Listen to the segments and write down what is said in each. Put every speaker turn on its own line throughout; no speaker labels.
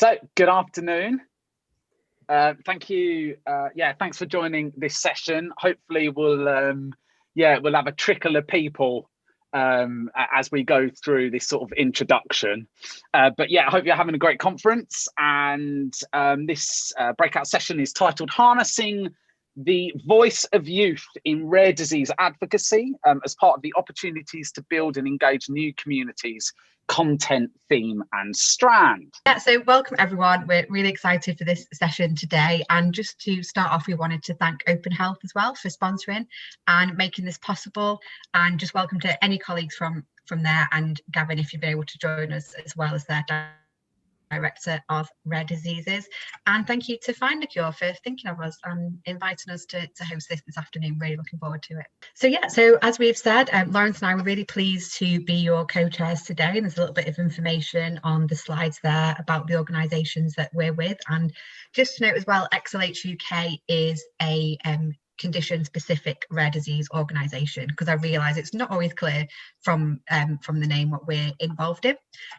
So, good afternoon. Thank you. Thanks for joining this session. Hopefully, we'll have a trickle of people as we go through this sort of introduction. I hope you're having a great conference. And this breakout session is titled "Harnessing the Voice of Youth in Rare Disease Advocacy" as part of the Opportunities to Build and Engage New Communities content, theme and strand.
Yeah, so welcome everyone. We're really excited for this session today, and just to start off, we wanted to thank Open Health as well for sponsoring and making this possible, and just welcome to any colleagues from there, and Gavin, if you've been able to join us, as well as their Director of Rare Diseases. And thank you to Find a Cure for thinking of us and inviting us to host this afternoon. Really looking forward to it. So as we've said, Lawrence and I were really pleased to be your co-chairs today, and there's a little bit of information on the slides there about the organisations that we're with. And just to note as well, XLH UK is a condition-specific rare disease organisation, because I realise it's not always clear from the name what we're involved in.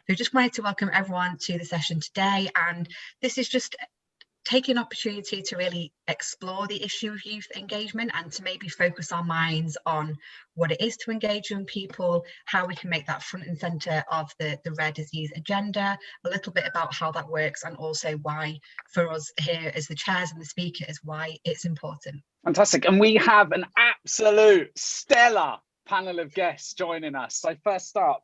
So just wanted to welcome everyone to the session today, and this is just taking an opportunity to really explore the issue of youth engagement and to maybe focus our minds on what it is to engage young people, how we can make that front and centre of the rare disease agenda, a little bit about how that works, and also why for us here as the chairs and the speakers, why it's important.
Fantastic. And we have an absolute stellar panel of guests joining us. So first up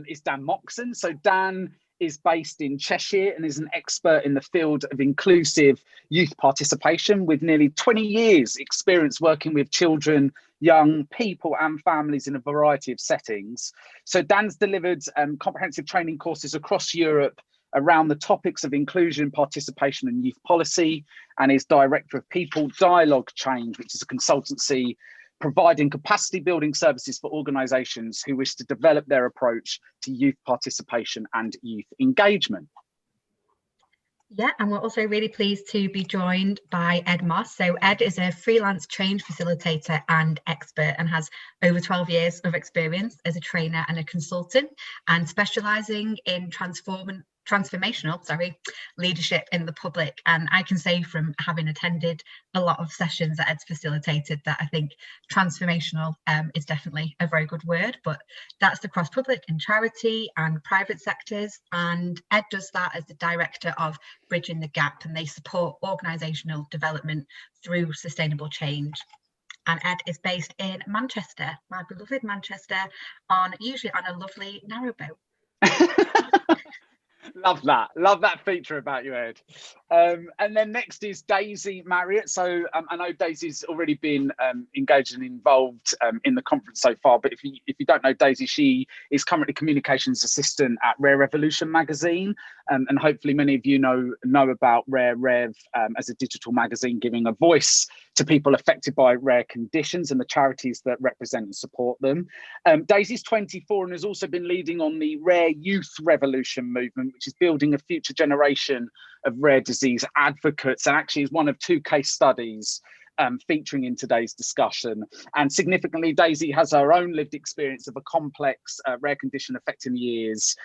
is Dan Moxon. So Dan is based in Cheshire and is an expert in the field of inclusive youth participation, with nearly 20 years experience working with children, young people and families in a variety of settings. So Dan's delivered comprehensive training courses across Europe around the topics of inclusion, participation and youth policy, and is Director of People Dialogue Change, which is a consultancy providing capacity building services for organisations who wish to develop their approach to youth participation and youth engagement.
Yeah, and we're also really pleased to be joined by Ed Moss. So Ed is a freelance change facilitator and expert, and has over 12 years of experience as a trainer and a consultant, and specialising in transformational leadership in the public. And I can say, from having attended a lot of sessions that Ed's facilitated, that I think transformational is definitely a very good word, but that's across public and charity and private sectors. And Ed does that as the director of Bridging the Gap, and they support organisational development through sustainable change. And Ed is based in Manchester, my beloved Manchester, usually on a lovely narrowboat.
Love that feature about you, Ed. And then next is Daisy Marriott. So I know Daisy's already been engaged and involved in the conference so far, but if you don't know Daisy, she is currently communications assistant at Rare Revolution magazine, and hopefully many of you know about Rare Rev as a digital magazine giving a voice to people affected by rare conditions and the charities that represent and support them. Daisy's 24 and has also been leading on the Rare Youth Revolution movement, which is building a future generation of rare disease advocates, and actually is one of 2 case studies featuring in today's discussion. And significantly, Daisy has her own lived experience of a complex rare condition affecting the ears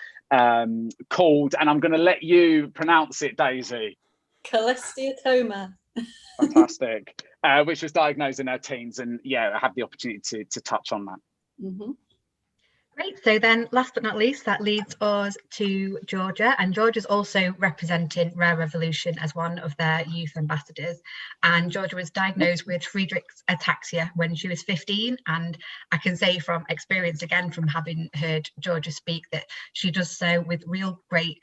called, and I'm going to let you pronounce it, Daisy.
Cholesteatoma.
Fantastic. Which was diagnosed in her teens, and I have the opportunity to touch on that.
Mm-hmm.
Great. So then, last but not least, that leads us to Georgia, and Georgia's also representing Rare Revolution as one of their youth ambassadors. And Georgia was diagnosed with Friedreich's ataxia when she was 15, and I can say from experience, again from having heard Georgia speak, that she does so with real great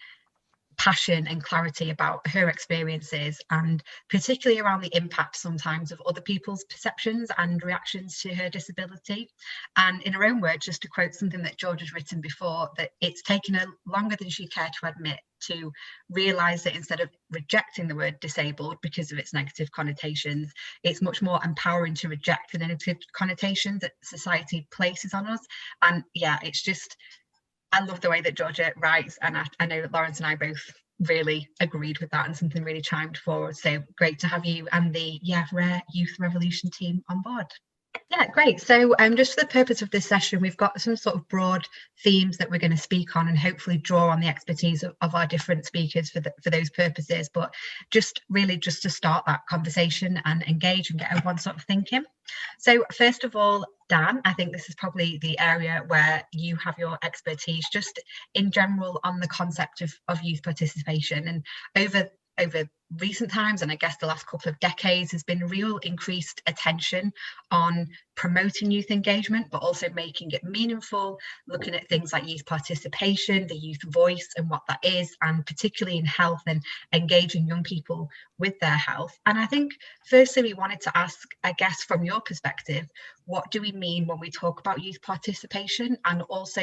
passion and clarity about her experiences, and particularly around the impact sometimes of other people's perceptions and reactions to her disability. And in her own words, just to quote something that George has written before, that it's taken her longer than she cared to admit to realise that instead of rejecting the word disabled because of its negative connotations, it's much more empowering to reject the negative connotations that society places on us. And it's just, I love the way that Georgia writes, and I know that Lawrence and I both really agreed with that, and something really chimed forward. So great to have you and the Rare Youth Revolution team on board. Yeah, great. So just for the purpose of this session, we've got some sort of broad themes that we're going to speak on and hopefully draw on the expertise of our different speakers for those purposes. But just to start that conversation and engage and get everyone sort of thinking. So first of all, Dan, I think this is probably the area where you have your expertise, just in general on the concept of youth participation. And over recent times, and I guess the last couple of decades, there's been real increased attention on promoting youth engagement, but also making it meaningful, looking at things like youth participation, the youth voice and what that is, and particularly in health and engaging young people with their health. And I think firstly, we wanted to ask, I guess, from your perspective, what do we mean when we talk about youth participation? And also,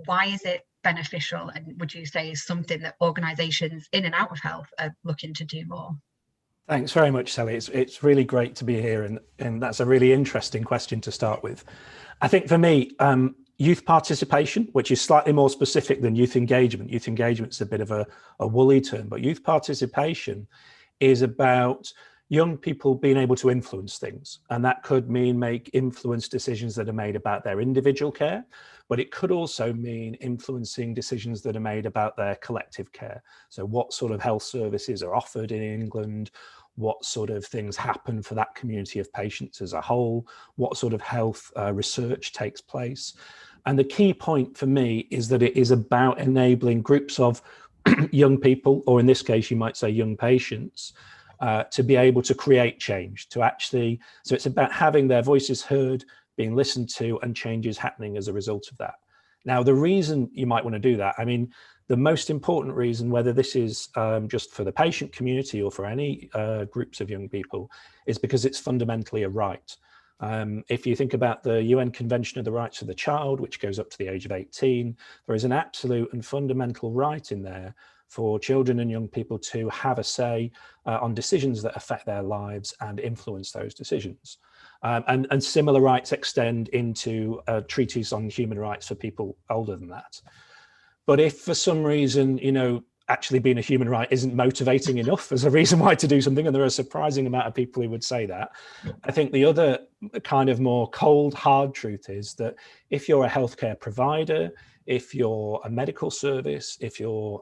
why is it beneficial, and would you say is something that organisations in and out of health are looking to do more?
Thanks very much, Sally. It's really great to be here, and that's a really interesting question to start with. I think for me, youth participation, which is slightly more specific than youth engagement. Youth engagement is a bit of a woolly term, but youth participation is about young people being able to influence things. And that could mean make influence decisions that are made about their individual care, but it could also mean influencing decisions that are made about their collective care. So what sort of health services are offered in England, what sort of things happen for that community of patients as a whole, what sort of health research takes place. And the key point for me is that it is about enabling groups of young people, or in this case, you might say young patients, to be able to create change, so it's about having their voices heard, being listened to, and changes happening as a result of that. Now, the reason you might want to do that, I mean, the most important reason, whether this is just for the patient community or for any groups of young people, is because it's fundamentally a right. If you think about the UN Convention of the Rights of the Child, which goes up to the age of 18, there is an absolute and fundamental right in there for children and young people to have a say on decisions that affect their lives and influence those decisions. And similar rights extend into treaties on human rights for people older than that. But if for some reason, actually being a human right isn't motivating enough as a reason why to do something, and there are a surprising amount of people who would say that, I think the other kind of more cold, hard truth is that if you're a healthcare provider, if you're a medical service, if you're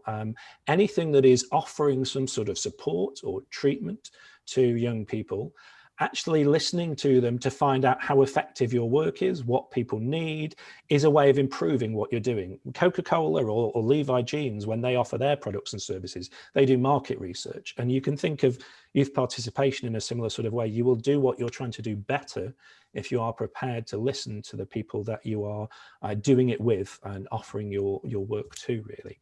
anything that is offering some sort of support or treatment to young people, actually listening to them to find out how effective your work is, what people need, is a way of improving what you're doing. Coca-Cola or Levi Jeans, when they offer their products and services, they do market research. And you can think of youth participation in a similar sort of way. You will do what you're trying to do better if you are prepared to listen to the people that you are doing it with and offering your work to, really.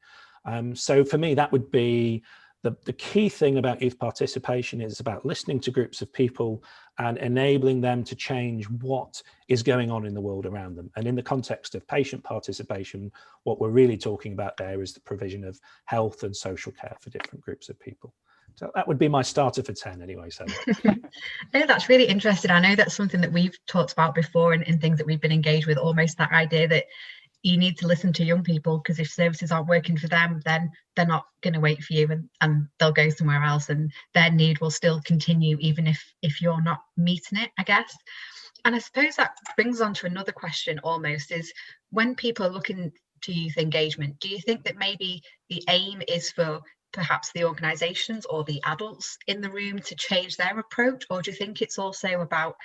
So for me, that would be the key thing about youth participation is about listening to groups of people and enabling them to change what is going on in the world around them. And in the context of patient participation, what we're really talking about there is the provision of health and social care for different groups of people. So that would be my starter for 10 anyway. So
no, that's really interesting. I know that's something that we've talked about before and things that we've been engaged with, almost that idea that you need to listen to young people, because if services aren't working for them, then they're not going to wait for you, and they'll go somewhere else, and their need will still continue even if you're not meeting it, I guess. And I suppose that brings on to another question almost, is when people are looking to youth engagement, do you think that maybe the aim is for perhaps the organisations or the adults in the room to change their approach, or do you think it's also about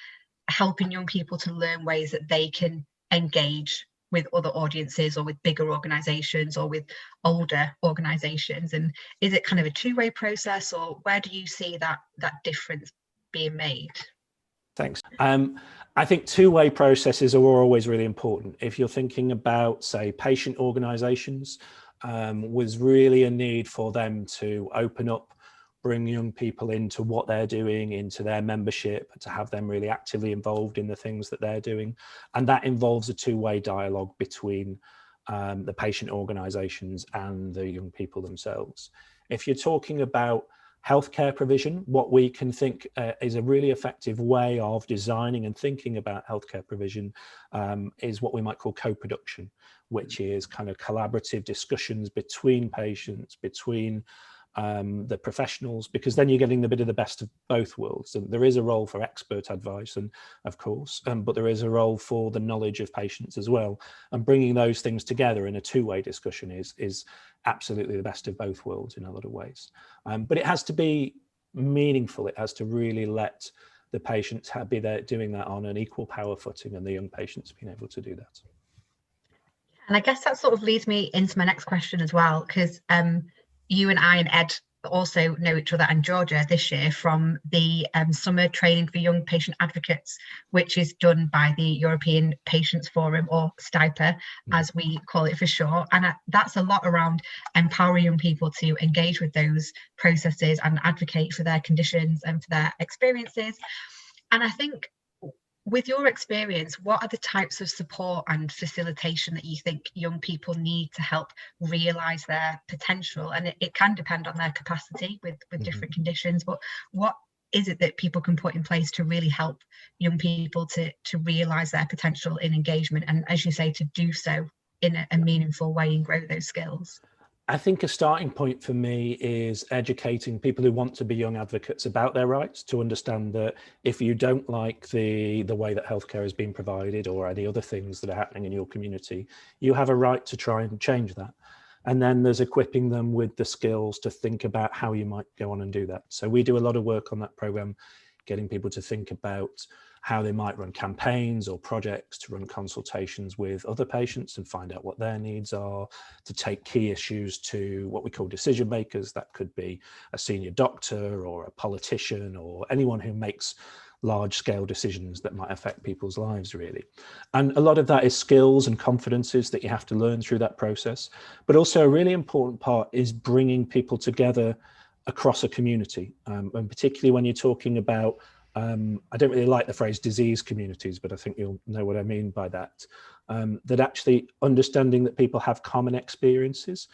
helping young people to learn ways that they can engage with other audiences or with bigger organizations or with older organizations? And is it kind of a two-way process, or where do you see that difference being made?
Thanks. I think two-way processes are always really important. If you're thinking about, say, patient organizations, was really a need for them to open up, bring young people into what they're doing, into their membership, to have them really actively involved in the things that they're doing. And that involves a two-way dialogue between the patient organisations and the young people themselves. If you're talking about healthcare provision, what we can think is a really effective way of designing and thinking about healthcare provision is what we might call co-production, which is kind of collaborative discussions between patients, between the professionals, because then you're getting the bit of the best of both worlds. And there is a role for expert advice, and of course, but there is a role for the knowledge of patients as well. And bringing those things together in a two-way discussion is absolutely the best of both worlds in a lot of ways. But it has to be meaningful. It has to really let the patients be there doing that on an equal power footing, and the young patients being able to do that.
And I guess that sort of leads me into my next question as well, because you and I and Ed also know each other, and Georgia, this year from the summer training for young patient advocates, which is done by the European Patients Forum, or STIPA, as we call it for short. And that's a lot around empowering young people to engage with those processes and advocate for their conditions and for their experiences. And I think, with your experience, what are the types of support and facilitation that you think young people need to help realise their potential? And it can depend on their capacity with different conditions, but what is it that people can put in place to really help young people to realise their potential in engagement, and, as you say, to do so in a meaningful way and grow those skills?
I think a starting point for me is educating people who want to be young advocates about their rights, to understand that if you don't like the way that healthcare is being provided, or any other things that are happening in your community, you have a right to try and change that. And then there's equipping them with the skills to think about how you might go on and do that. So we do a lot of work on that program, getting people to think about how they might run campaigns or projects, to run consultations with other patients and find out what their needs are, to take key issues to what we call decision makers. That could be a senior doctor or a politician or anyone who makes large scale decisions that might affect people's lives, really. And a lot of that is skills and confidences that you have to learn through that process. But also a really important part is bringing people together across a community, and particularly when you're talking about I don't really like the phrase disease communities, but I think you'll know what I mean by that. That actually understanding that people have common experiences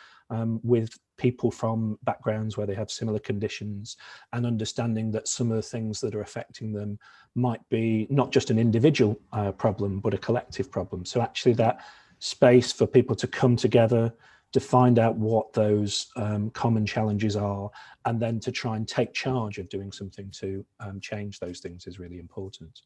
with people from backgrounds where they have similar conditions, and understanding that some of the things that are affecting them might be not just an individual problem, but a collective problem. So actually that space for people to come together, to find out what those common challenges are, and then to try and take charge of doing something to change those things is really important.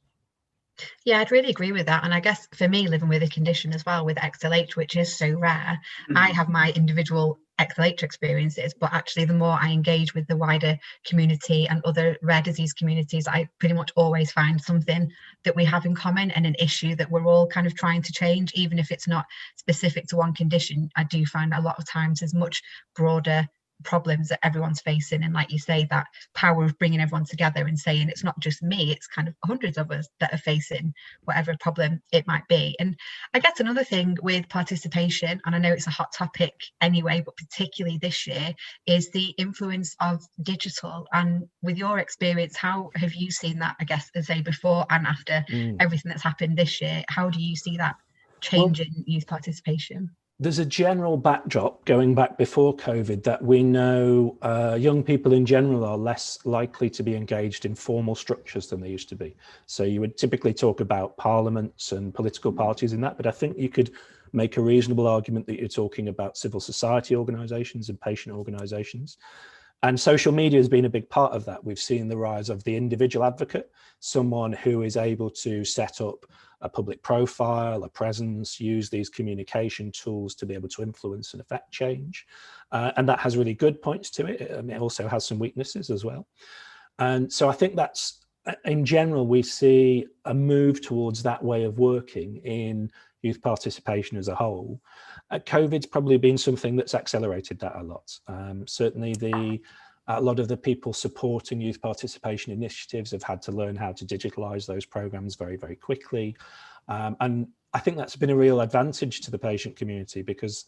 Yeah, I'd really agree with that. And I guess for me, living with a condition as well, with XLH, which is so rare, I have my individual XLH experiences, but actually the more I engage with the wider community and other rare disease communities, I pretty much always find something that we have in common, and an issue that we're all kind of trying to change, even if it's not specific to one condition. I do find a lot of times there's much broader problems that everyone's facing, and like you say, that power of bringing everyone together and saying it's not just me, it's kind of hundreds of us that are facing whatever problem it might be. And I guess another thing with participation, and I know it's a hot topic anyway, but particularly this year, is the influence of digital. And with your experience, how have you seen that, I guess, as say before and after everything that's happened this year? How do you see that changing youth participation?
There's a general backdrop going back before COVID that we know young people in general are less likely to be engaged in formal structures than they used to be. So you would typically talk about parliaments and political parties in that, but I think you could make a reasonable argument that you're talking about civil society organisations and patient organisations. And social media has been a big part of that. We've seen the rise of the individual advocate, someone who is able to set up a public profile, a presence, use these communication tools to be able to influence and affect change. And that has really good points to it. And it also has some weaknesses as well. And so I think that's, in general, we see a move towards that way of working in youth participation as a whole. COVID's probably been something that's accelerated that a lot. Certainly a lot of the people supporting youth participation initiatives have had to learn how to digitalize those programs very, very quickly. And I think that's been a real advantage to the patient community, because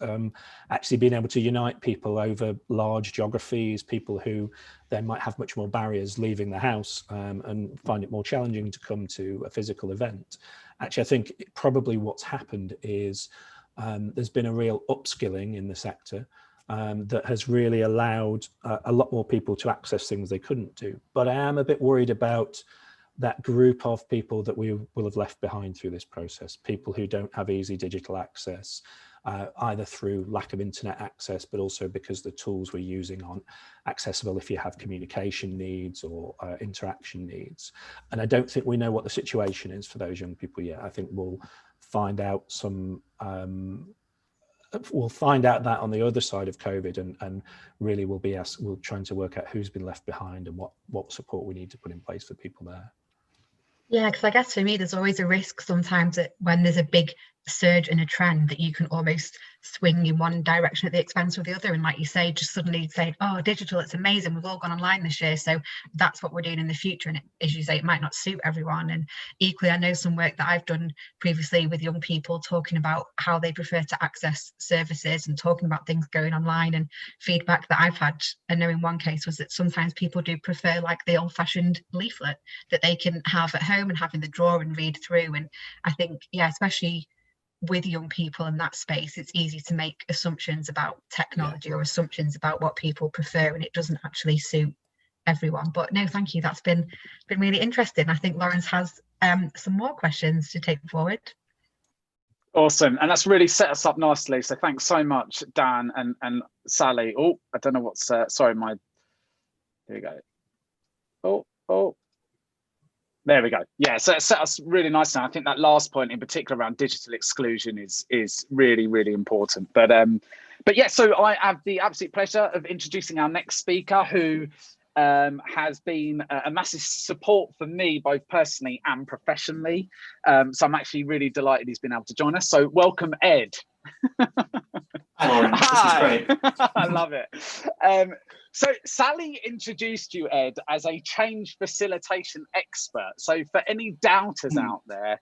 actually being able to unite people over large geographies, people who then might have much more barriers leaving the house and find it more challenging to come to a physical event. Actually, I think probably what's happened is there's been a real upskilling in the sector that has really allowed a lot more people to access things they couldn't do. But I am a bit worried about that group of people that we will have left behind through this process, people who don't have easy digital access, either through lack of internet access, but also because the tools we're using aren't accessible if you have communication needs or interaction needs. And I don't think we know what the situation is for those young people yet. I think we'll find out we'll find out that on the other side of COVID, and really we're trying to work out who's been left behind and what support we need to put in place for people there.
Yeah, because I guess for me, there's always a risk sometimes that when there's a big surge in a trend that you can almost swing in one direction at the expense of the other. And like you say, just suddenly say, oh, digital, it's amazing. We've all gone online this year. So that's what we're doing in the future. And as you say, it might not suit everyone. And equally, I know some work that I've done previously with young people talking about how they prefer to access services and talking about things going online, and feedback that I've had. I know in one case was that sometimes people do prefer like the old fashioned leaflet that they can have at home and have in the drawer and read through. And I think, yeah, especially with young people in that space, it's easy to make assumptions about technology or assumptions about what people prefer, and it doesn't actually suit everyone. But no, thank you, that's been really interesting. I think Lawrence has some more questions to take forward.
Awesome, and that's really set us up nicely, so thanks so much, Dan and Sally. Oh, I don't know what's sorry, there we go. Oh, there we go. Yeah, so it set us really nicely. I think that last point in particular around digital exclusion is really, really important. But yeah, so I have the absolute pleasure of introducing our next speaker, who has been a massive support for me, both personally and professionally. So I'm actually really delighted he's been able to join us. So welcome, Ed.
Hi, Lauren.
Hi.
This is great.
I love it. So Sally introduced you, Ed, as a change facilitation expert. So for any doubters out there,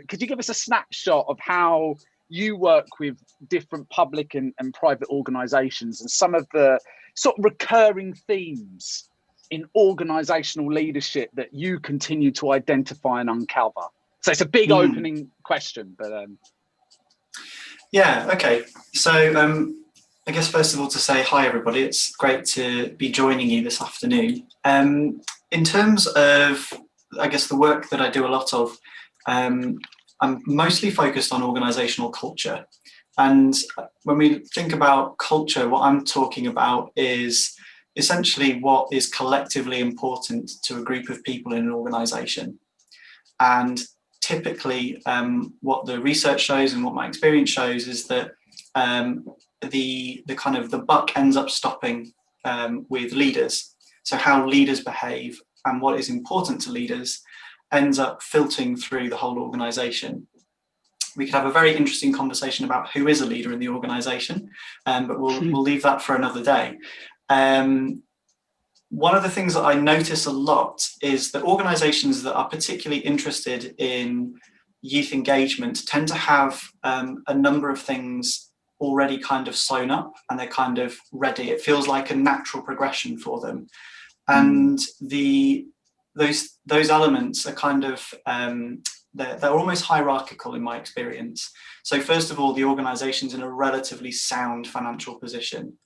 could you give us a snapshot of how you work with different public and private organisations and some of the sort of recurring themes in organisational leadership that you continue to identify and uncover? So it's a big opening question, but
yeah, okay. So I guess first of all to say hi everybody, it's great to be joining you this afternoon. In terms of, I guess, the work that I do a lot of, I'm mostly focused on organisational culture. And when we think about culture, what I'm talking about is essentially what is collectively important to a group of people in an organisation. And typically what the research shows and what my experience shows is that the buck ends up stopping with leaders. So how leaders behave and what is important to leaders ends up filtering through the whole organisation. We could have a very interesting conversation about who is a leader in the organisation, but we'll leave that for another day. One of the things that I notice a lot is that organisations that are particularly interested in youth engagement tend to have a number of things already kind of sewn up and they're kind of ready. It feels like a natural progression for them. And those elements are kind of, they're almost hierarchical in my experience. So first of all, the organisation's in a relatively sound financial position.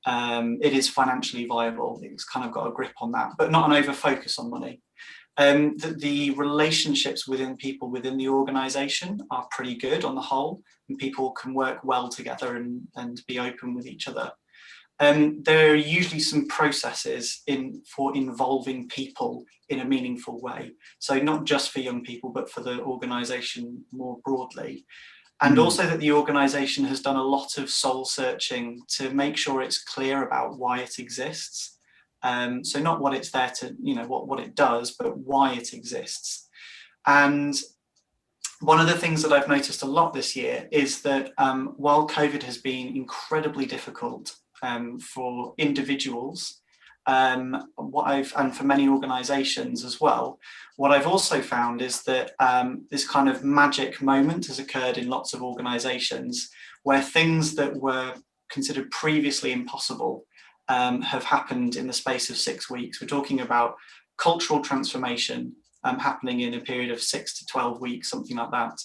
It is financially viable. It's kind of got a grip on that, but not an over focus on money. The relationships within people within the organisation are pretty good on the whole, and people can work well together and be open with each other. There are usually some processes for involving people in a meaningful way. So not just for young people, but for the organisation more broadly. And also that the organisation has done a lot of soul searching to make sure it's clear about why it exists. So not what it's there to, what it does, but why it exists. And one of the things that I've noticed a lot this year is that while COVID has been incredibly difficult for individuals, and for many organisations as well, what I've also found is that this kind of magic moment has occurred in lots of organisations where things that were considered previously impossible have happened in the space of 6 weeks. We're talking about cultural transformation happening in a period of 6 to 12 weeks, something like that.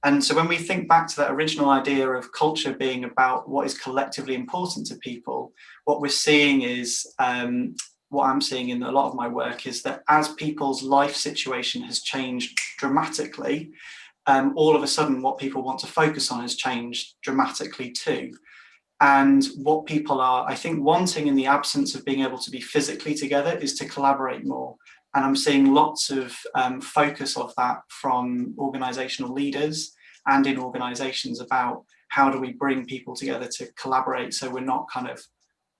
And so when we think back to that original idea of culture being about what is collectively important to people, what we're seeing is, what I'm seeing in a lot of my work is that as people's life situation has changed dramatically, all of a sudden what people want to focus on has changed dramatically too. And what people are, I think, wanting in the absence of being able to be physically together is to collaborate more. And I'm seeing lots of focus of that from organizational leaders and in organizations about how do we bring people together to collaborate so we're not kind of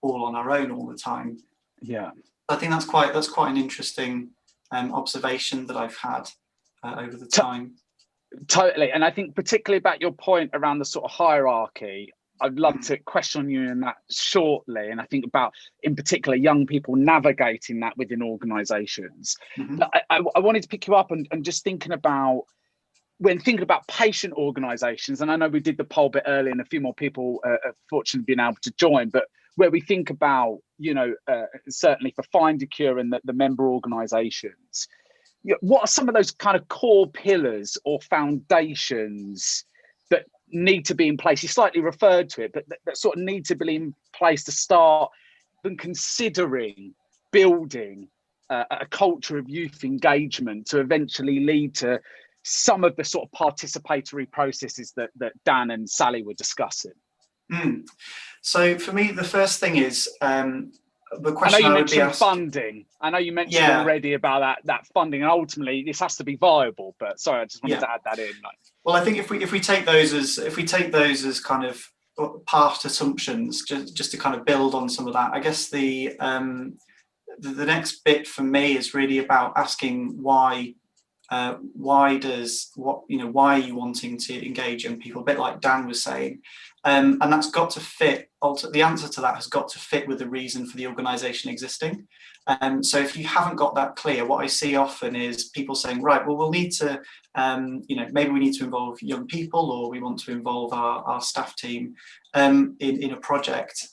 all on our own all the time.
Yeah.
I think that's quite an interesting observation that I've had over the time.
Totally. And I think particularly about your point around the sort of hierarchy, I'd love to question you in that shortly. And I think about, in particular, young people navigating that within organizations. But I wanted to pick you up and just thinking about, when thinking about patient organizations, and I know we did the poll bit earlier and a few more people have fortunately been able to join, but where we think about, you know, certainly for Find a Cure and the member organizations, what are some of those kind of core pillars or foundations that need to be in place? You slightly referred to it, but that sort of need to be in place to start and considering building a culture of youth engagement to eventually lead to some of the sort of participatory processes that Dan and Sally were discussing.
So for me, the first thing is the question
I know you
I would be
mentioned
asked,
funding. I know you mentioned already about that funding, and ultimately this has to be viable. But sorry, I just wanted to add that in.
Well, I think if we take those as kind of past assumptions, just to kind of build on some of that, I guess the next bit for me is really about asking why are you wanting to engage young people, a bit like Dan was saying, and that's got to fit. The answer to that has got to fit with the reason for the organisation existing. So if you haven't got that clear, what I see often is people saying, right, well, we'll need to, maybe we need to involve young people, or we want to involve our staff team in a project.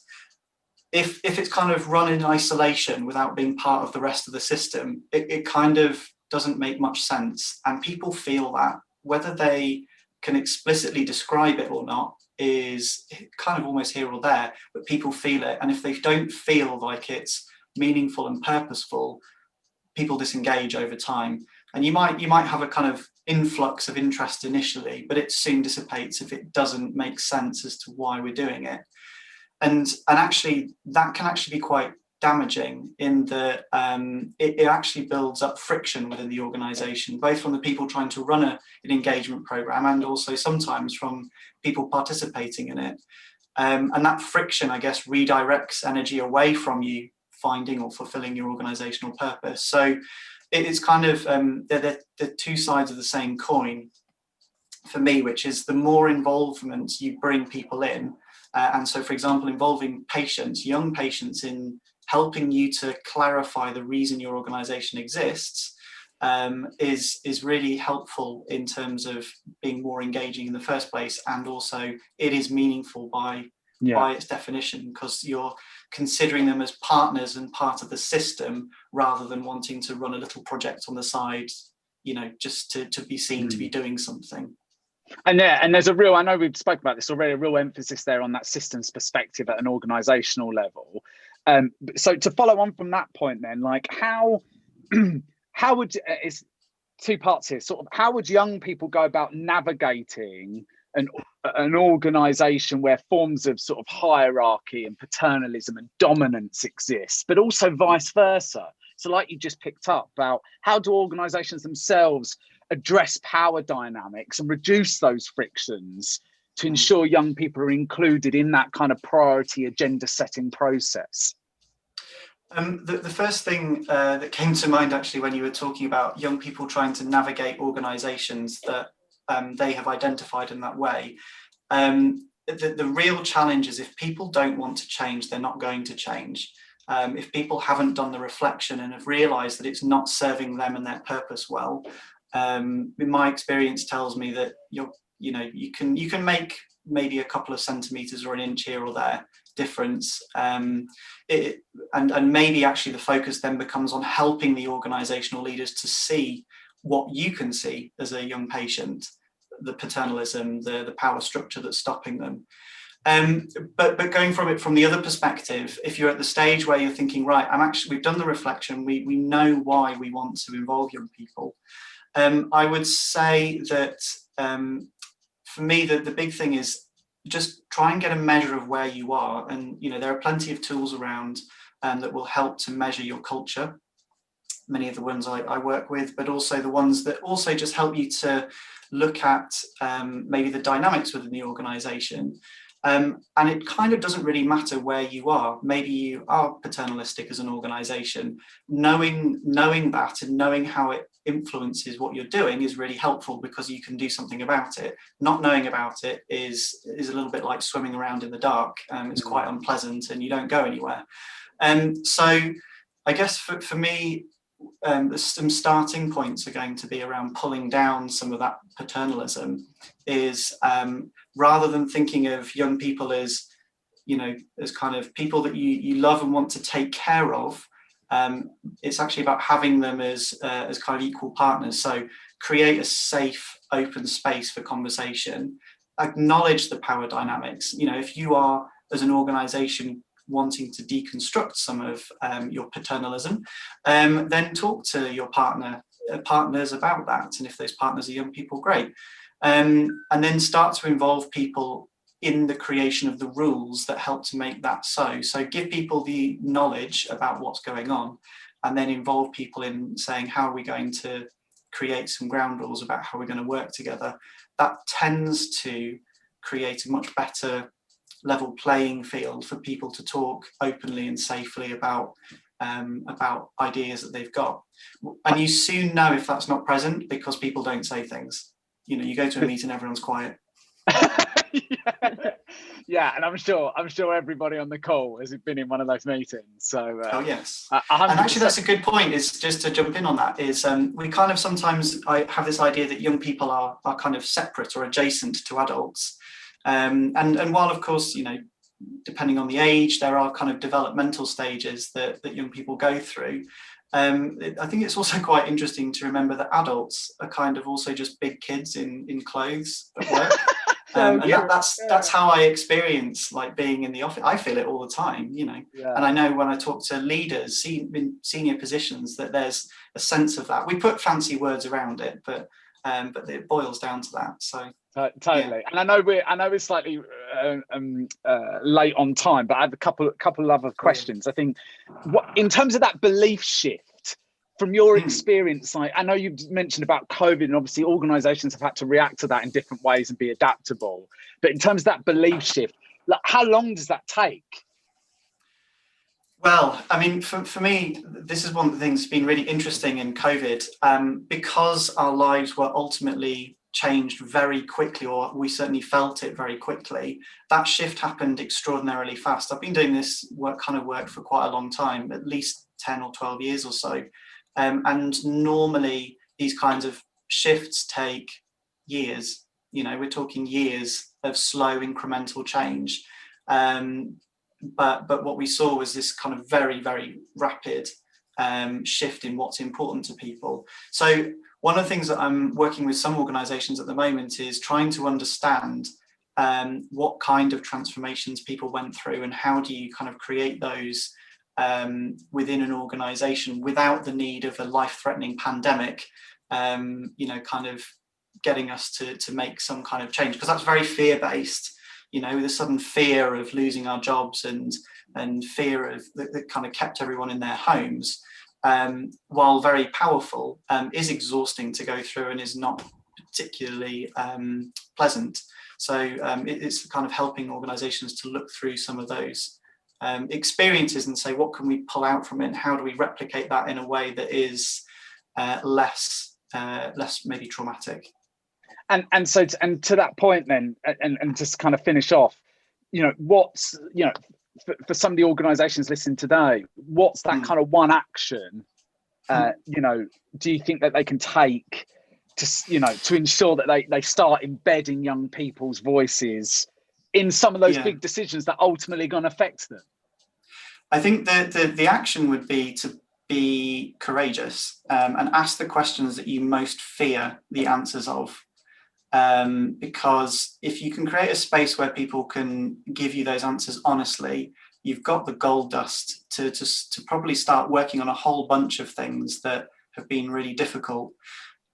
If it's kind of run in isolation without being part of the rest of the system, it kind of doesn't make much sense. And people feel that, whether they can explicitly describe it or not is kind of almost here or there, but people feel it. And if they don't feel like it's meaningful and purposeful, people disengage over time. And you might have a kind of influx of interest initially, but it soon dissipates if it doesn't make sense as to why we're doing it. And actually that can actually be quite damaging in that it actually builds up friction within the organization, both from the people trying to run an engagement program and also sometimes from people participating in it. And that friction, I guess, redirects energy away from you finding or fulfilling your organizational purpose. So it's kind of, they're two sides of the same coin for me, which is the more involvement you bring people in. And so, for example, involving patients, young patients, in helping you to clarify the reason your organization exists is really helpful in terms of being more engaging in the first place. And also it is meaningful by its definition, because you're considering them as partners and part of the system rather than wanting to run a little project on the side, just to be seen to be doing something.
And there's a real, I know we've spoken about this already, a real emphasis there on that systems perspective at an organizational level. So to follow on from that point then, like how would, it's two parts here, sort of how would young people go about navigating an organization where forms of sort of hierarchy and paternalism and dominance exist, but also vice versa? So like you just picked up about, how do organizations themselves address power dynamics and reduce those frictions to ensure young people are included in that kind of priority agenda setting process?
The first thing that came to mind actually when you were talking about young people trying to navigate organizations that they have identified in that way, the real challenge is if people don't want to change, they're not going to change. If people haven't done the reflection and have realized that it's not serving them and their purpose well, in my experience tells me that you can make maybe a couple of centimeters or an inch here or there difference, and maybe actually the focus then becomes on helping the organizational leaders to see what you can see as a young patient, the paternalism, the power structure that's stopping them. But going from the other perspective, if you're at the stage where you're thinking, right, we've done the reflection, we know why we want to involve young people. I would say that for me, the big thing is just try and get a measure of where you are. And, you know, there are plenty of tools around that will help to measure your culture. Many of the ones I work with, but also the ones that also just help you to look at maybe the dynamics within the organization. And it kind of doesn't really matter where you are. Maybe you are paternalistic as an organization. Knowing that and knowing how it influences what you're doing is really helpful, because you can do something about it. Not knowing about it is a little bit like swimming around in the dark. It's quite unpleasant and you don't go anywhere. So I guess for me, some starting points are going to be around pulling down some of that paternalism. Is rather than thinking of young people as, you know, as kind of people that you love and want to take care of, it's actually about having them as kind of equal partners. So create a safe, open space for conversation. Acknowledge the power dynamics. You know, if you are, as an organization, wanting to deconstruct some of your paternalism, then talk to your partners about that. And if those partners are young people, great. And then start to involve people in the creation of the rules that help to make that so. So give people the knowledge about what's going on, and then involve people in saying, how are we going to create some ground rules about how we're going to work together. That tends to create a much better level playing field for people to talk openly and safely about ideas that they've got. And you soon know if that's not present, because people don't say things. You know, you go to a meeting, everyone's quiet.
Yeah, and I'm sure everybody on the call has been in one of those meetings. So
oh yes,
100%.
And actually that's a good point. Is just to jump in on that, is we kind of sometimes I have this idea that young people are kind of separate or adjacent to adults. And while, of course, you know, depending on the age, there are kind of developmental stages that young people go through. I think it's also quite interesting to remember that adults are kind of also just big kids in clothes at work. And that's how I experience like being in the office. I feel it all the time, you know. Yeah. And I know when I talk to leaders in senior positions that there's a sense of that. We put fancy words around it, but it boils down to that. So
totally. Yeah. And I know we're slightly late on time, but I have a couple of other questions. I think, what in terms of that belief shift from your experience, like I know you've mentioned about COVID, and obviously organizations have had to react to that in different ways and be adaptable. But in terms of that belief shift, like, how long does that take?
Well, I mean, for me, this is one of the things that's been really interesting in COVID, because our lives were ultimately changed very quickly, or we certainly felt it very quickly. That shift happened extraordinarily fast. I've been doing this work for quite a long time, at least 10 or 12 years or so. And normally these kinds of shifts take years. You know, we're talking years of slow incremental change. But what we saw was this kind of very, very rapid shift in what's important to people. So one of the things that I'm working with some organizations at the moment is trying to understand what kind of transformations people went through, and how do you kind of create those within an organization without the need of a life-threatening pandemic, you know, kind of getting us to make some kind of change, because that's very fear-based. You know, the sudden fear of losing our jobs and fear of that kind of kept everyone in their homes, while very powerful, is exhausting to go through and is not particularly pleasant. So it's kind of helping organizations to look through some of those experiences and say, what can we pull out from it, and how do we replicate that in a way that is less maybe traumatic.
And so to that point then, and just kind of finish off, you know, what's, you know, for some of the organizations listening today, what's that kind of one action, you know, do you think that they can take to, you know, to ensure that they start embedding young people's voices in some of those big decisions that ultimately going to affect them?
I think the action would be to be courageous and ask the questions that you most fear the answers of. Because if you can create a space where people can give you those answers honestly, you've got the gold dust to probably start working on a whole bunch of things that have been really difficult.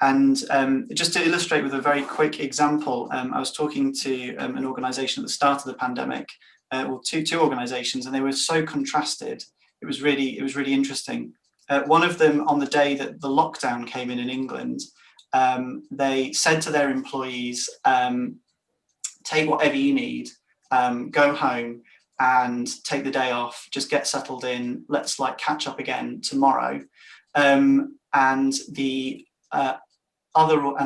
And just to illustrate with a very quick example, I was talking to an organisation at the start of the pandemic, or two organisations, and they were so contrasted. It was really interesting. One of them, on the day that the lockdown came in England, they said to their employees, take whatever you need, go home and take the day off, just get settled in, let's like catch up again tomorrow. And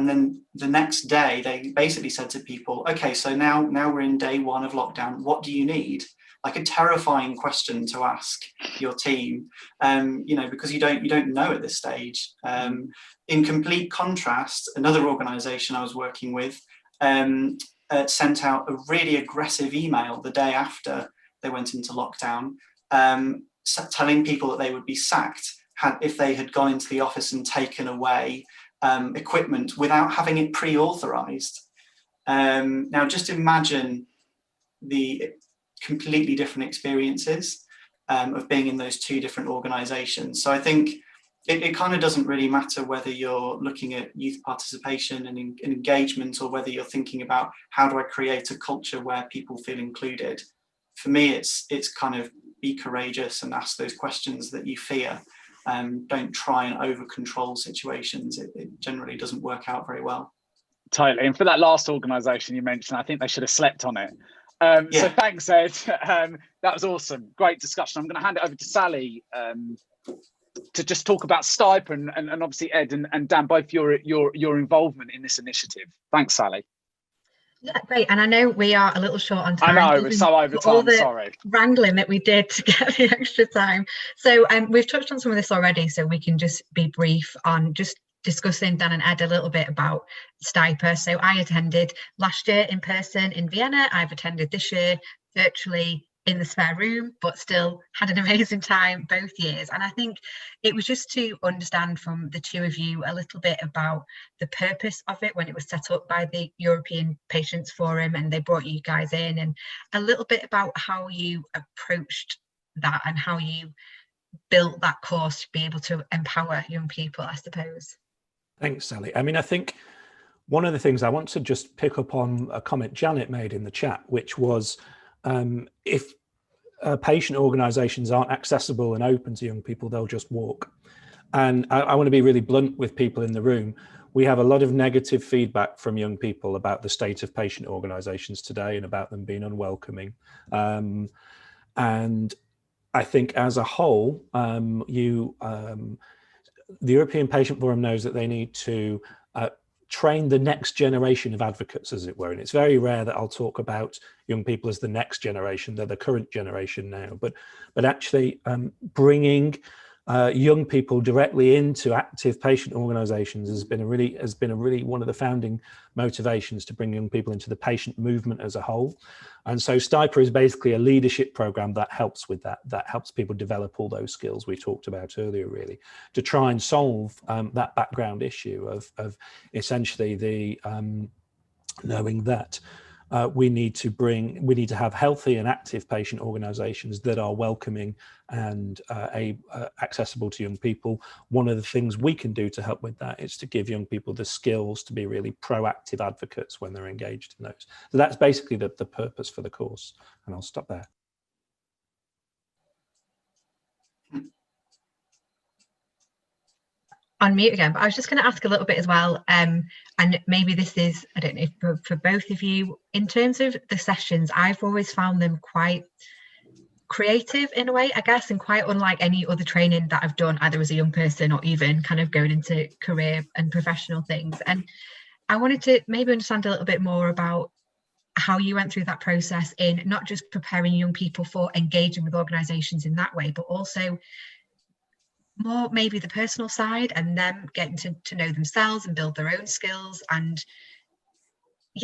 then the next day they basically said to people, okay, so now we're in day one of lockdown, what do you need? Like a terrifying question to ask your team, because you don't know at this stage. In complete contrast, another organization I was working with sent out a really aggressive email the day after they went into lockdown, telling people that they would be sacked if they had gone into the office and taken away equipment without having it pre-authorized. Now, just imagine the completely different experiences of being in those two different organizations. So I think it kind of doesn't really matter whether you're looking at youth participation and engagement, or whether you're thinking about how do I create a culture where people feel included. For me, it's kind of be courageous and ask those questions that you fear. Don't try and over control situations. It generally doesn't work out very well.
Totally. And for that last organisation you mentioned, I think they should have slept on it. So thanks, Ed. That was awesome. Great discussion. I'm going to hand it over to Sally to just talk about Stiper and obviously Ed and Dan, both your involvement in this initiative. Thanks, Sally.
Yeah, great. And I know we are a little short on time.
I know, we're so over time,
all the
sorry.
Wrangling that we did to get the extra time. So we've touched on some of this already, so we can just be brief on just discussing, Dan and Ed, a little bit about Stiper. So I attended last year in person in Vienna. I've attended this year virtually in the spare room, but still had an amazing time both years. And I think it was just to understand from the two of you a little bit about the purpose of it when it was set up by the European Patients Forum and they brought you guys in, and a little bit about how you approached that and how you built that course to be able to empower young people, I suppose. Thanks,
Sally. I mean, I think one of the things I want to just pick up on a comment Janet made in the chat, which was if patient organisations aren't accessible and open to young people, they'll just walk. And I want to be really blunt with people in the room. We have a lot of negative feedback from young people about the state of patient organisations today and about them being unwelcoming. And I think as a whole, the European Patient Forum knows that they need to train the next generation of advocates, as it were. And it's very rare that I'll talk about young people as the next generation. They're the current generation now. But actually bringing young people directly into active patient organisations has been a really one of the founding motivations to bring young people into the patient movement as a whole. And so Stiper is basically a leadership program that helps with that, that helps people develop all those skills we talked about earlier, really, to try and solve that background issue of essentially the knowing that we need to have healthy and active patient organisations that are welcoming and accessible to young people. One of the things we can do to help with that is to give young people the skills to be really proactive advocates when they're engaged in those. So that's basically the purpose for the course, and I'll stop there.
On mute again, but I was just going to ask a little bit as well, and maybe this is, I don't know, for both of you, in terms of the sessions, I've always found them quite creative in a way, I guess, and quite unlike any other training that I've done, either as a young person or even kind of going into career and professional things. And I wanted to maybe understand a little bit more about how you went through that process in not just preparing young people for engaging with organisations in that way, but also more maybe the personal side and them getting to know themselves and build their own skills, and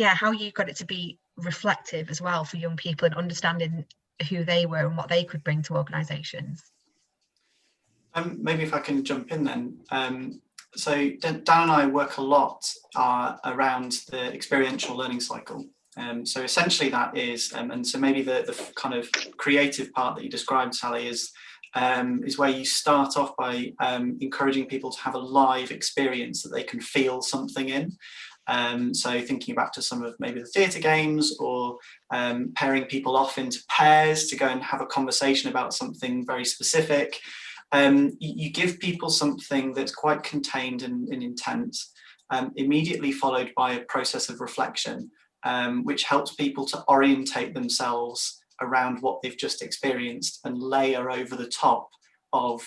how you got it to be reflective as well for young people and understanding who they were and what they could bring to organisations.
Maybe if I can jump in then. So Dan and I work a lot around the experiential learning cycle. So essentially that is, and so maybe the kind of creative part that you described, Sally, is is where you start off by encouraging people to have a live experience that they can feel something in. So thinking back to some of maybe the theatre games, or pairing people off into pairs to go and have a conversation about something very specific. You give people something that's quite contained and intense, immediately followed by a process of reflection, which helps people to orientate themselves around what they've just experienced and layer over the top of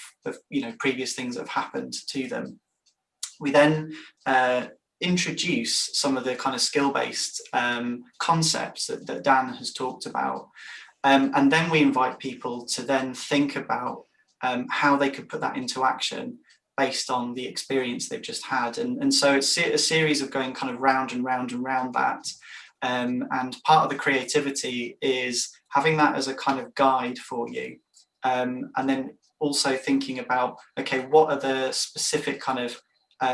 previous things that have happened to them. We then introduce some of the kind of skill-based concepts that Dan has talked about, and then we invite people to then think about how they could put that into action based on the experience they've just had. And so it's a series of going kind of round and round and round that. And part of the creativity is having that as a kind of guide for you. And then also thinking about, okay, what are the specific kind of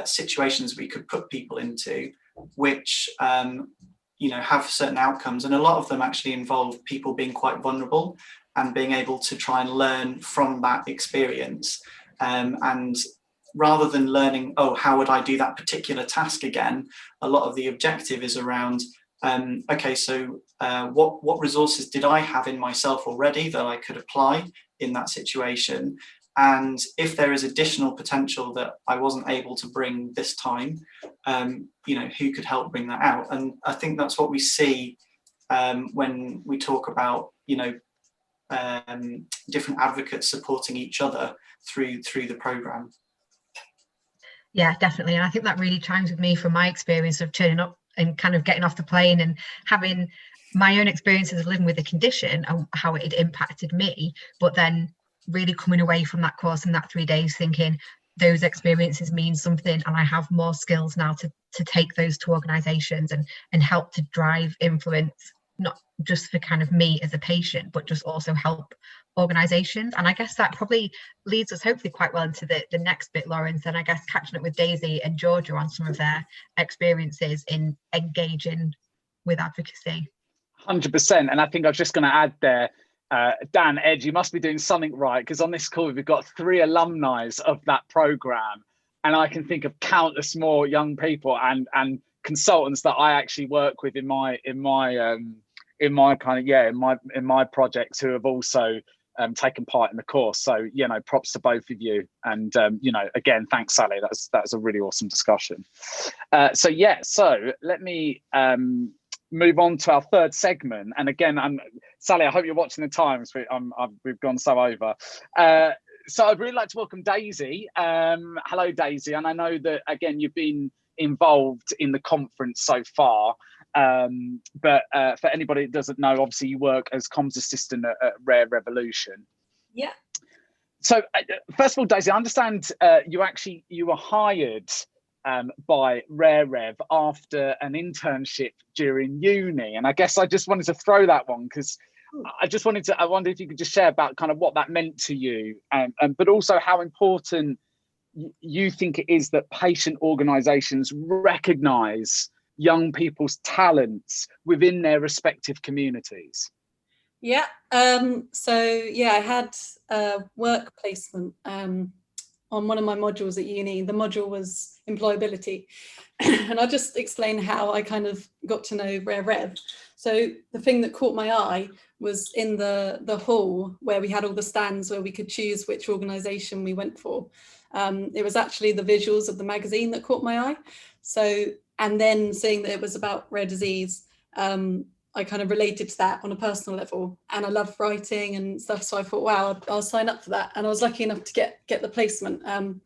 situations we could put people into, which have certain outcomes. And a lot of them actually involve people being quite vulnerable and being able to try and learn from that experience. And rather than learning, oh, how would I do that particular task again? A lot of the objective is around, okay, so what resources did I have in myself already that I could apply in that situation? And if there is additional potential that I wasn't able to bring this time, who could help bring that out? And I think that's what we see when we talk about, different advocates supporting each other through the programme.
Yeah, definitely. And I think that really chimes with me from my experience of turning up and kind of getting off the plane and having my own experiences of living with the condition and how it impacted me, but then really coming away from that course in that 3 days thinking those experiences mean something, and I have more skills now to take those to organisations and help to drive influence, not just for kind of me as a patient, but just also help organisations. And I guess that probably leads us hopefully quite well into the next bit, Lawrence, and I guess catching up with Daisy and Georgia on some of their experiences in engaging with advocacy.
100%. And I think I was just going to add there, Dan, Ed, you must be doing something right, because on this call we've got 3 alumni of that programme, and I can think of countless more young people and consultants that I actually work with in my projects who have also taken part in the course. So props to both of you, and again, thanks, Sally. That's a really awesome discussion. So let me move on to our third segment. And again, Sally, I hope you're watching the times. We've gone so over. So I'd really like to welcome Daisy. Hello, Daisy. And I know that, again, you've been involved in the conference so far. But for anybody that doesn't know, obviously you work as comms assistant at Rare Revolution.
Yeah.
So first of all, Daisy, I understand you were hired by Rare Rev after an internship during uni, and I guess I just wanted to throw that one because I wondered if you could just share about kind of what that meant to you, but also how important you think it is that patient organisations recognise young people's talents within their respective communities.
Yeah. I had a work placement on one of my modules at uni. The module was employability. And I'll just explain how I kind of got to know Rare Rev. So the thing that caught my eye was in the hall where we had all the stands where we could choose which organisation we went for. It was actually the visuals of the magazine that caught my eye. So, and then seeing that it was about rare disease, I kind of related to that on a personal level, and I love writing and stuff. So I thought, wow, I'll sign up for that. And I was lucky enough to get the placement. And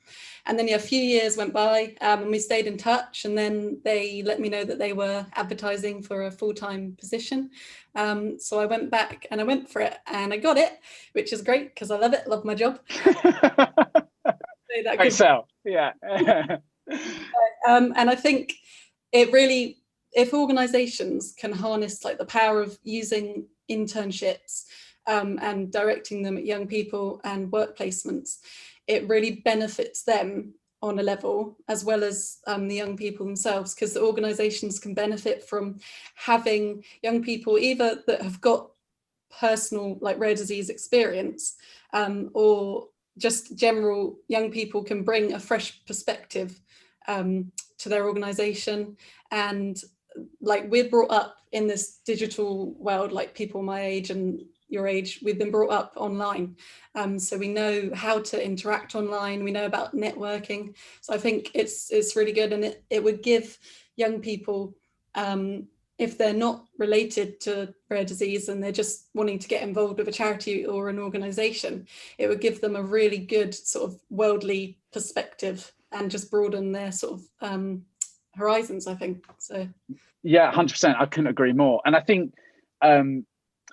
then a few years went by and we stayed in touch, and then they let me know that they were advertising for a full-time position. So I went back and I went for it and I got it, which is great because I love it, love my job.
Excel, yeah.
And I think it really, if organisations can harness like the power of using internships and directing them at young people and work placements, it really benefits them on a level as well as the young people themselves, because the organisations can benefit from having young people either that have got personal like rare disease experience, or just general young people can bring a fresh perspective to their organization. And like, we're brought up in this digital world, like people my age and your age, we've been brought up online. So we know how to interact online, we know about networking. So I think it's really good, and it would give young people, if they're not related to rare disease and they're just wanting to get involved with a charity or an organization, it would give them a really good sort of worldly perspective and just broaden their sort of horizons, I think. So
yeah, 100%, I couldn't agree more. And I think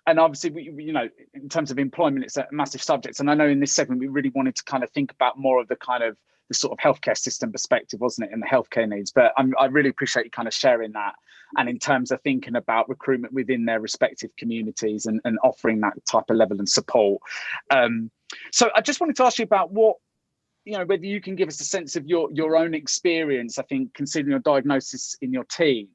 and obviously, we, you know, in terms of employment, it's a massive subject. And I know in this segment, we really wanted to kind of think about more of the kind of the sort of healthcare system perspective, wasn't it, and the healthcare needs. But I really appreciate you kind of sharing that. And in terms of thinking about recruitment within their respective communities and offering that type of level and support. So I just wanted to ask you about what, you know, whether you can give us a sense of your own experience, I think, considering your diagnosis in your teens,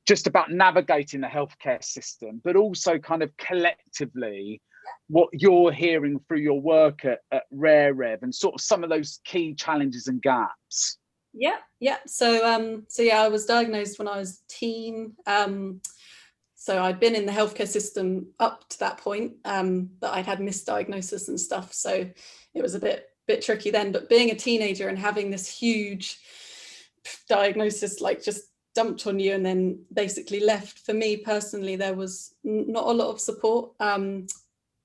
just about navigating the healthcare system, but also kind of collectively what you're hearing through your work at Rare Rev and sort of some of those key challenges and gaps.
Yeah. So yeah, I was diagnosed when I was a teen. So I'd been in the healthcare system up to that point, but I'd had misdiagnosis and stuff. So it was a bit tricky then. But being a teenager and having this huge diagnosis, like, just dumped on you and then basically left, for me personally, there was not a lot of support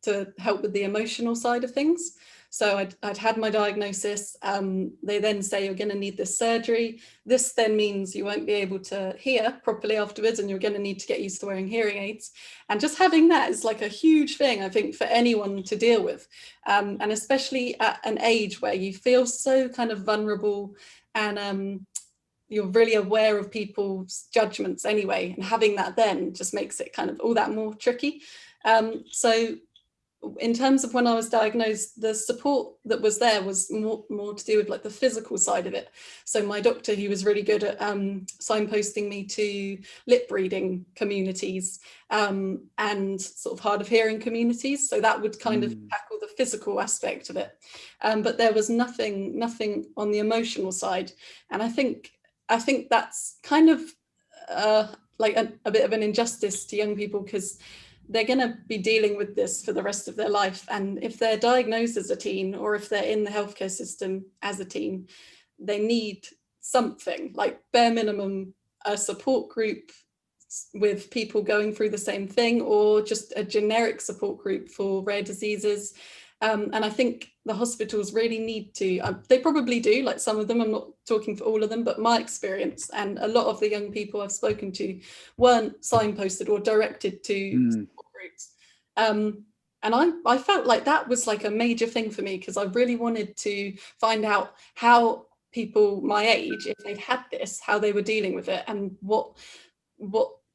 to help with the emotional side of things. So I'd had my diagnosis. They then say, you're going to need this surgery. This then means you won't be able to hear properly afterwards, and you're going to need to get used to wearing hearing aids. And just having that is like a huge thing, I think, for anyone to deal with. And especially at an age where you feel so kind of vulnerable, and you're really aware of people's judgments anyway. And having that then just makes it kind of all that more tricky. So in terms of when I was diagnosed, the support that was there was more to do with like the physical side of it. So my doctor, he was really good at signposting me to lip reading communities and sort of hard of hearing communities. So that would kind of tackle the physical aspect of it. But there was nothing on the emotional side. And I think that's kind of like a bit of an injustice to young people, because they're going to be dealing with this for the rest of their life. And if they're diagnosed as a teen, or if they're in the healthcare system as a teen, they need something, like bare minimum, a support group with people going through the same thing, or just a generic support group for rare diseases. And I think the hospitals really need to, they probably do, like some of them, I'm not talking for all of them, but my experience and a lot of the young people I've spoken to weren't signposted or directed to support groups. And I felt like that was like a major thing for me, because I really wanted to find out how people my age, if they'd had this, how they were dealing with it, and what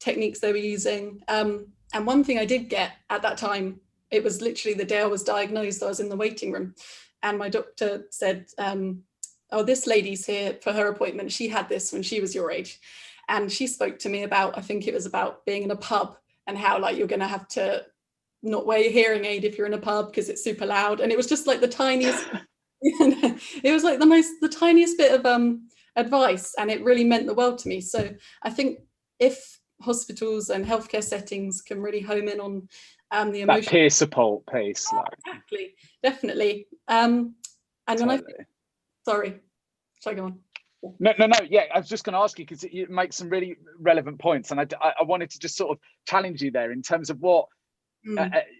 techniques they were using. And one thing I did get at that time, it was literally the day I was diagnosed, I was in the waiting room, and my doctor said, oh, this lady's here for her appointment. She had this when she was your age. And she spoke to me about, I think it was about being in a pub, and how like you're going to have to not wear your hearing aid if you're in a pub because it's super loud. And it was just like the tiniest, it was like the tiniest bit of advice, and it really meant the world to me. So I think if hospitals and healthcare settings can really home in on the emotional,
that peer support piece,
like. Exactly, definitely. And then
totally.
Sorry, shall I go on?
No, yeah, I was just going to ask you, because it makes some really relevant points, and I wanted to just sort of challenge you there in terms of what,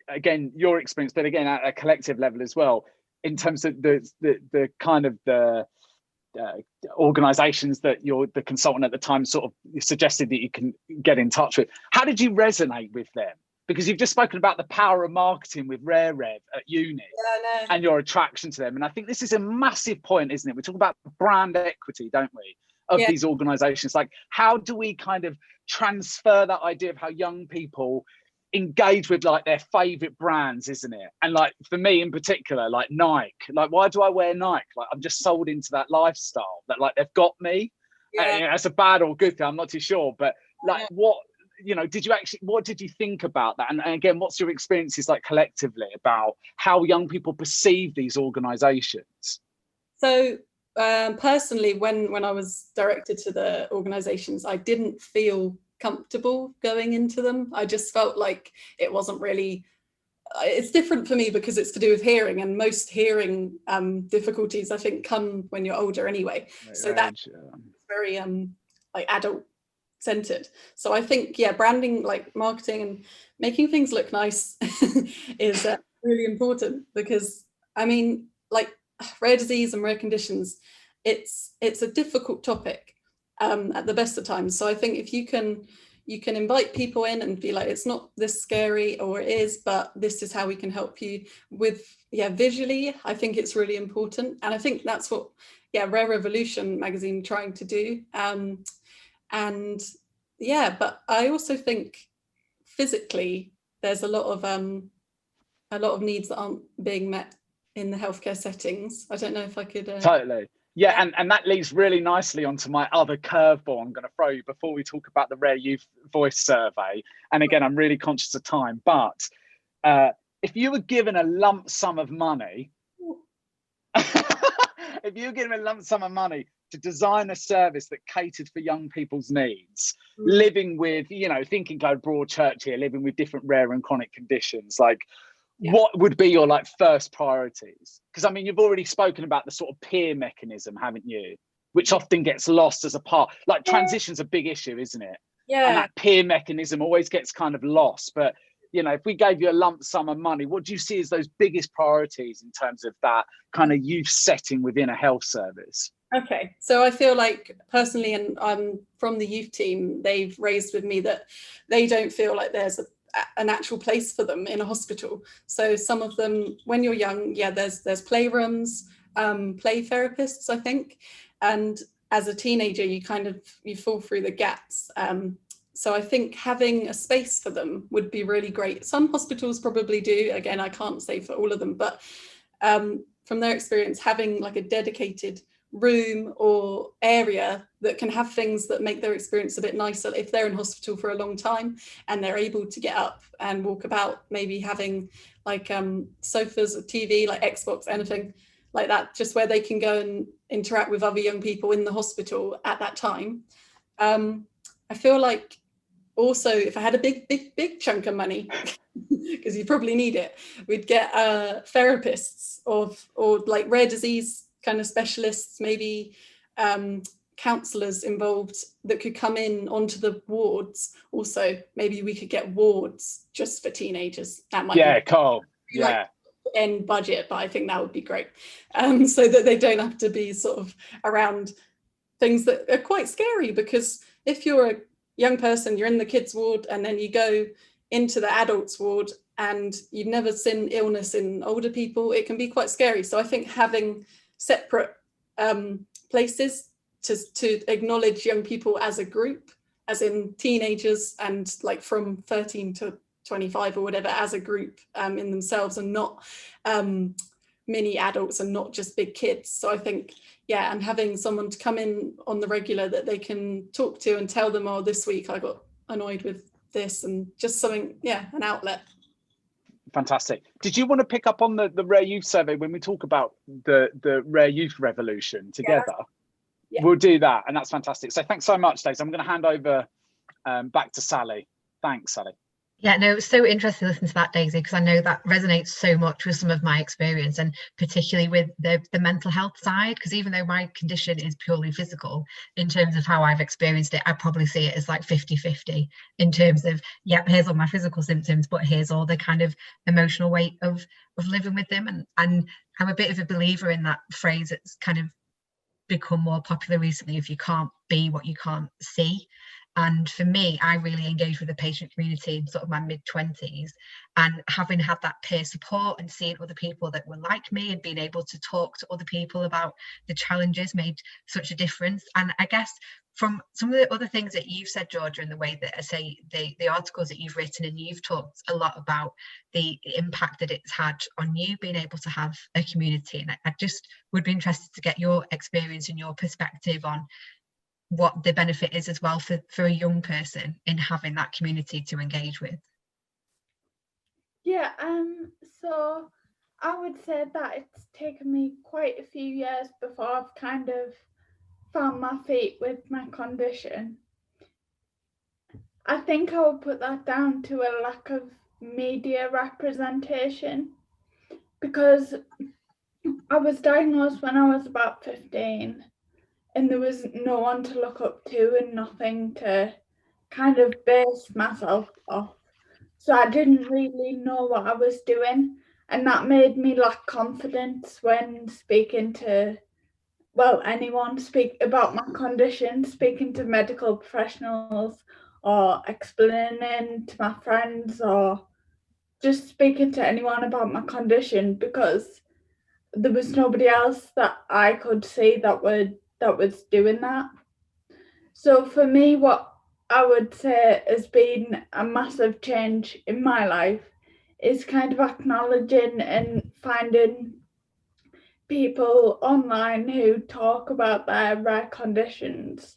again, your experience, but again at a collective level as well, in terms of the kind of the organizations that you're the consultant at the time sort of suggested that you can get in touch with. How did you resonate with them? Because you've just spoken about the power of marketing with Rare Rev at uni, and your attraction to them. And I think this is a massive point, isn't it? We talk about brand equity, don't we, of these organizations. Like, how do we kind of transfer that idea of how young people engage with like their favorite brands, isn't it? And like for me in particular, like Nike, like why do I wear Nike? Like I'm just sold into that lifestyle that like they've got me. And, you know, that's a bad or good thing, I'm not too sure, but like what what did you think about that? And again, what's your experiences like collectively about how young people perceive these organisations?
So personally, when I was directed to the organisations, I didn't feel comfortable going into them. I just felt like it wasn't really, it's different for me because it's to do with hearing, and most hearing difficulties I think come when you're older anyway. So that's very like adult centered. So I think, yeah, branding, like marketing and making things look nice is really important, because I mean, like rare disease and rare conditions, it's a difficult topic at the best of times. So I think if you can invite people in and be like, it's not this scary, or it is, but this is how we can help you with, visually, I think it's really important. And I think that's what, Rare Revolution magazine trying to do. And but I also think physically there's a lot of needs that aren't being met in the healthcare settings. I don't know if I could
totally. Yeah, and that leads really nicely onto my other curveball I'm going to throw you before we talk about the Rare Youth Voice Survey. And again, I'm really conscious of time, but if you were given a lump sum of money, to design a service that catered for young people's needs, living with, thinking go broad church here, living with different rare and chronic conditions, like, what would be your like first priorities? Because I mean, you've already spoken about the sort of peer mechanism, haven't you? Which often gets lost as a part. Like transition's a big issue, isn't it? Yeah. And that peer mechanism always gets kind of lost. But if we gave you a lump sum of money, what do you see as those biggest priorities in terms of that kind of youth setting within a health service?
Okay, so I feel like personally, and I'm from the youth team, they've raised with me that they don't feel like there's an actual place for them in a hospital. So some of them, when you're young, there's playrooms, play therapists, I think. And as a teenager, you fall through the gaps. So I think having a space for them would be really great. Some hospitals probably do. Again, I can't say for all of them, but from their experience, having like a dedicated room or area that can have things that make their experience a bit nicer if they're in hospital for a long time and they're able to get up and walk about, maybe having like sofas or TV, like Xbox, anything like that, just where they can go and interact with other young people in the hospital at that time. I feel like also if I had a big chunk of money, because you probably need it, we'd get therapists or like rare disease kind of specialists, maybe counsellors involved that could come in onto the wards. Also, maybe we could get wards just for teenagers. That might be
cool.
Like end budget, but I think that would be great. So that they don't have to be sort of around things that are quite scary, because if you're a young person, you're in the kids ward and then you go into the adults ward and you've never seen illness in older people, it can be quite scary. So I think having separate places to acknowledge young people as a group, as in teenagers and like from 13 to 25 or whatever, as a group in themselves, and not mini adults and not just big kids. So I think, and having someone to come in on the regular that they can talk to and tell them, oh, this week I got annoyed with this, and just something, an outlet.
Fantastic. Did you want to pick up on the Rare Youth Survey when we talk about the Rare Youth Revolution together? Yeah. We'll do that, and that's fantastic. So thanks so much, Daisy. I'm going to hand over back to Sally. Thanks, Sally.
Yeah, no, it was so interesting to listen to that, Daisy, because I know that resonates so much with some of my experience, and particularly with the mental health side, because even though my condition is purely physical, in terms of how I've experienced it, I probably see it as like 50-50 in terms of, here's all my physical symptoms, but here's all the kind of emotional weight of living with them. And I'm a bit of a believer in that phrase that's kind of become more popular recently, if you can't be what you can't see. And for me, I really engaged with the patient community in sort of my mid-20s, and having had that peer support and seeing other people that were like me and being able to talk to other people about the challenges made such a difference. And I guess from some of the other things that you've said, Georgia, and the way that I say the articles that you've written, and you've talked a lot about the impact that it's had on you being able to have a community. And I just would be interested to get your experience and your perspective on what the benefit is as well for a young person in having that community to engage with.
Yeah, so I would say that it's taken me quite a few years before I've kind of found my feet with my condition. I think I would put that down to a lack of media representation, because I was diagnosed when I was about 15 and there was no one to look up to and nothing to kind of base myself off. So I didn't really know what I was doing, and that made me lack confidence when speaking to, well, anyone speak about my condition, speaking to medical professionals or explaining to my friends or just speaking to anyone about my condition, because there was nobody else that I could see that was doing that. So for me, what I would say has been a massive change in my life is kind of acknowledging and finding people online who talk about their rare conditions,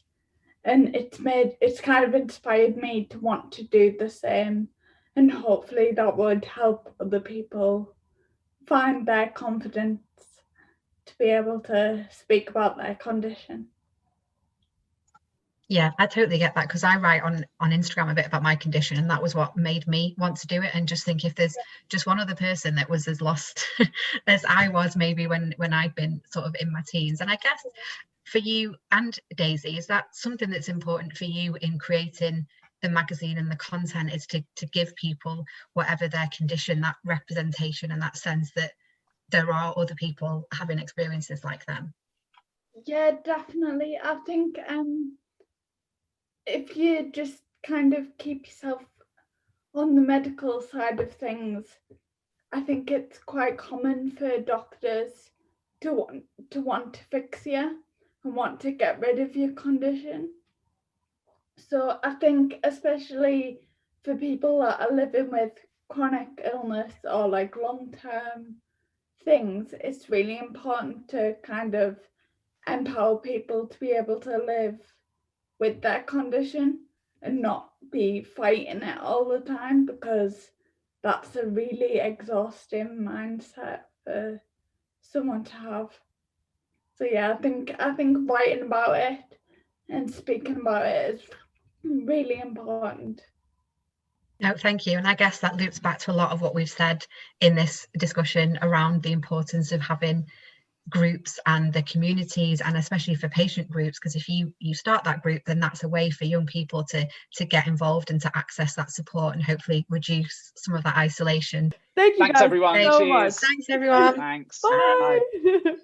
and it's kind of inspired me to want to do the same, and hopefully that would help other people find their confidence to be able to speak about their condition.
Yeah, I totally get that, because I write on Instagram a bit about my condition, and that was what made me want to do it, and just think if there's just one other person that was as lost as I was maybe when I'd been sort of in my teens. And I guess for you and Daisy, is that something that's important for you in creating the magazine and the content, is to give people, whatever their condition, that representation and that sense that there are other people having experiences like them?
Yeah, definitely. I think if you just kind of keep yourself on the medical side of things, I think it's quite common for doctors to want to fix you and want to get rid of your condition. So I think especially for people that are living with chronic illness or like long-term things, it's really important to kind of empower people to be able to live with their condition and not be fighting it all the time, because that's a really exhausting mindset for someone to have. So yeah, I think writing about it and speaking about it is really important.
No, thank you. And I guess that loops back to a lot of what we've said in this discussion around the importance of having groups and the communities, and especially for patient groups, because if you start that group, then that's a way for young people to get involved and to access that support and hopefully reduce some of that isolation.
Thank you
Thanks
guys
everyone.
so
Cheers.
much.
Thanks everyone.
Thanks.
Bye.
Bye.